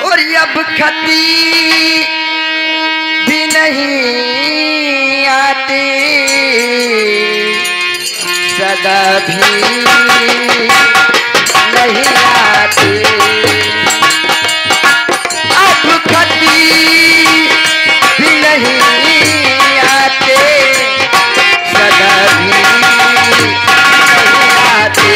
और अब खती भी नहीं आते, सदा भी नहीं आते। अब खती भी नहीं आते, सदा भी नहीं आते।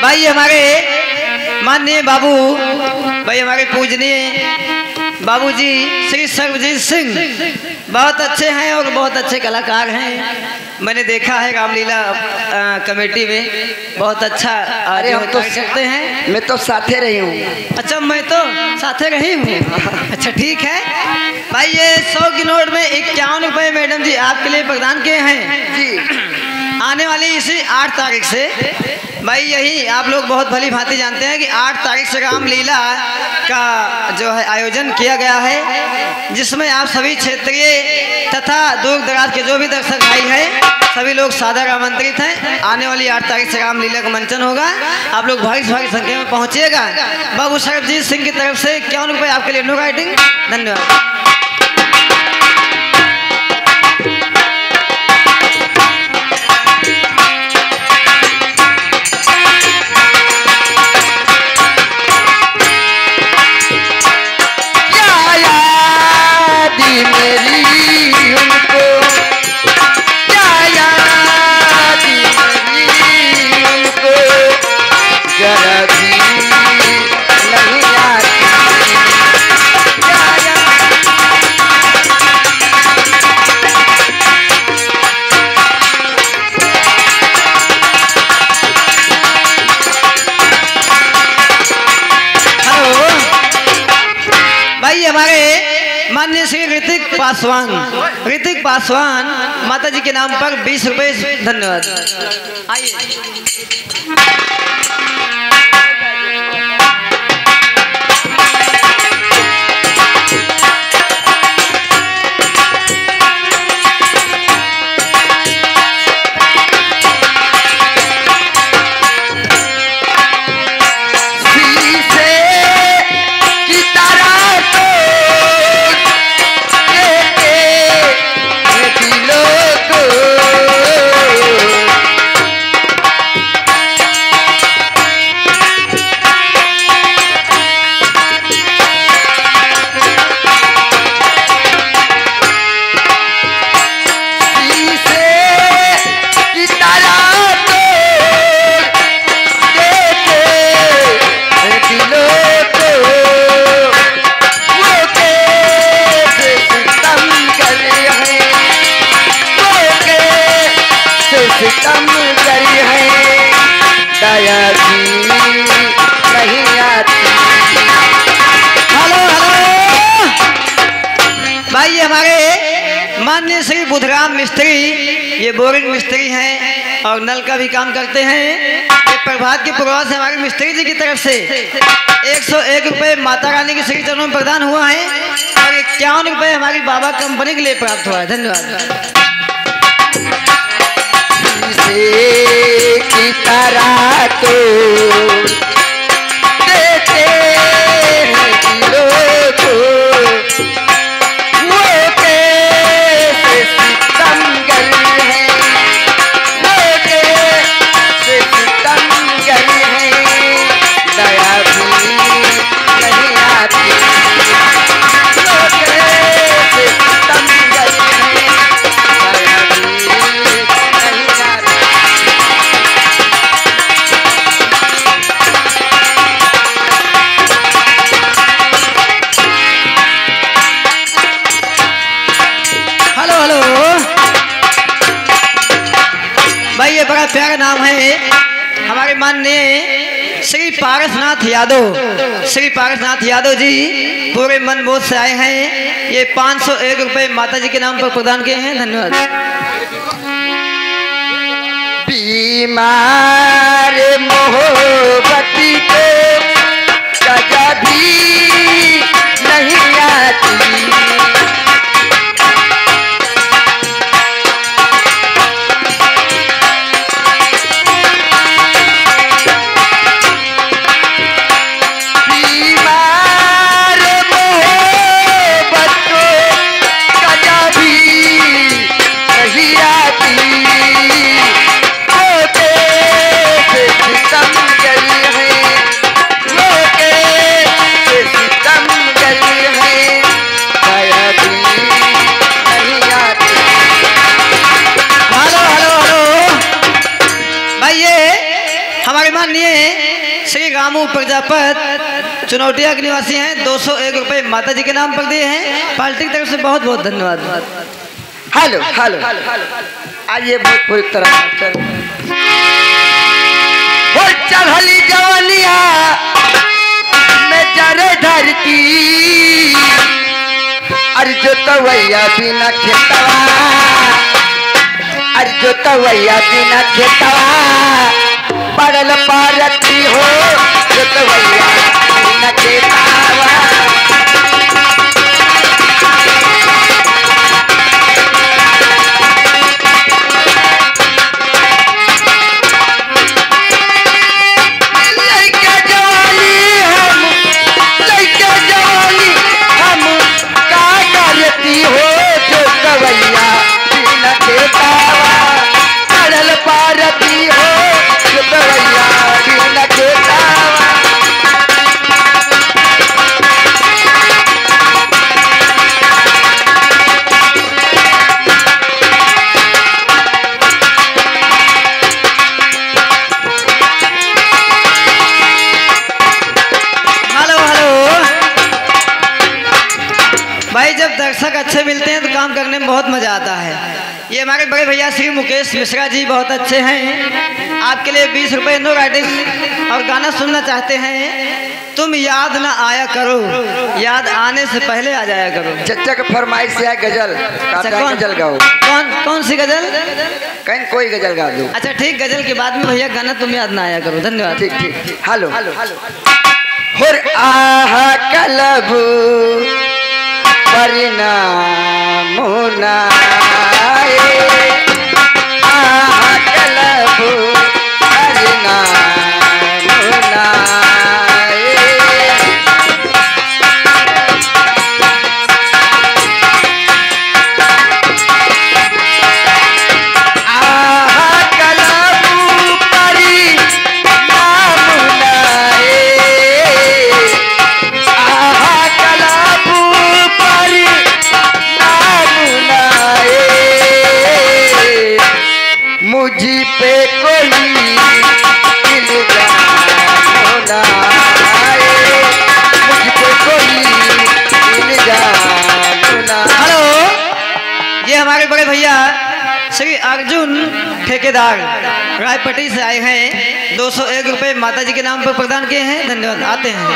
भाई हमारे माननीय बाबू भाई हमारे पूजनीय बाबूजी श्री सर्वजीत सिंह बहुत अच्छे हैं और बहुत अच्छे कलाकार हैं। मैंने देखा है रामलीला कमेटी में बहुत अच्छा। अरे हम तो सकते हैं, मैं तो साथे रही हूँ। अच्छा मैं तो साथे रही हूँ। अच्छा ठीक है भाई। ये 100 की नोट में 51 रुपये मैडम जी आपके लिए प्रदान किए हैं जी। आने वाली इसी 8 तारीख से भाई यही आप लोग बहुत भली भांति जानते हैं कि 8 तारीख से रामलीला का जो है आयोजन किया गया है, जिसमें आप सभी क्षेत्रीय तथा दूर दराज के जो भी दर्शक भाई हैं सभी लोग सादर आमंत्रित हैं। आने वाली 8 तारीख से रामलीला का मंचन होगा। आप लोग भारी संख्या में पहुंचिएगा। बाबू सर्वजीत सिंह की तरफ से 51 रुपये आपके लिए नो राइटिंग। धन्यवाद। माननीय श्री ऋतिक पासवान माता जी के नाम पर 20 रुपये। धन्यवाद। आइए माननीय श्री बुधराम मिस्त्री, ये बोरिंग मिस्त्री हैं और नल का भी काम करते हैं। ये प्रभात के पूर्वास से हमारे मिस्त्री जी की तरफ से 101 रुपये माता रानी के श्री चरणों में प्रदान हुआ है और 51 रुपये हमारी बाबा कंपनी के लिए प्राप्त हुआ है। धन्यवाद। की तरह तो देते हैं लोग वो कैसे सितमगर है, वो कैसे भैया का नाम है हमारे माननीय श्री पारसनाथ यादव। श्री पारसनाथ यादव जी पूरे मन बोध से आए हैं। ये 501 रुपये माता जी के नाम पर प्रदान किए हैं। धन्यवाद। बीमार मोहब्बती को सजा भी नहीं आती। श्री रामू प्रजापत चुनौटिया के निवासी हैं। 201 रुपये माता जी के नाम पर दिए हैं। पार्टी की तरफ से बहुत बहुत धन्यवाद। हेलो हेलो आइए भोजपुरी तरह चढ़ली जवनिया में जरे धरती अर्जो तवैया बिना खेतवा अर्जो तवैया बिना खेतवा पड़ल पारती हो जोतवैया बिना खेतवा। भाई जब दर्शक अच्छे मिलते हैं तो काम करने में बहुत मजा आता है। ये हमारे बड़े भैया श्री मुकेश मिश्रा जी बहुत अच्छे हैं। आपके लिए 20 रुपये नो राइटिंग और गाना सुनना चाहते हैं। तुम याद ना आया करो, याद आने से पहले आ जाया करो। चचा का फरमाइश से है गजल। कौन गजल गाओ। कौन सी गजल? कहीं कोई गजल गा दो। अच्छा ठीक, गजल के बाद में भैया गाना तुम याद ना आया करो। धन्यवाद। ठीक ठीक। हेलो हुर आहा कलबू परिणाम मुनाए आहा कलबू परिणाम मुनाए आहा कलबू परिणाम मुनाए आहा कलबू मुझी पे कोई इल्जाम ना आए, मुझ पे कोई इल्जाम ना। हेलो, ये हमारे बड़े भैया श्री अर्जुन ठेकेदार रायपट्टी से आए हैं। 201 रुपये माता जी के नाम पर प्रदान किए हैं। धन्यवाद। आते हैं।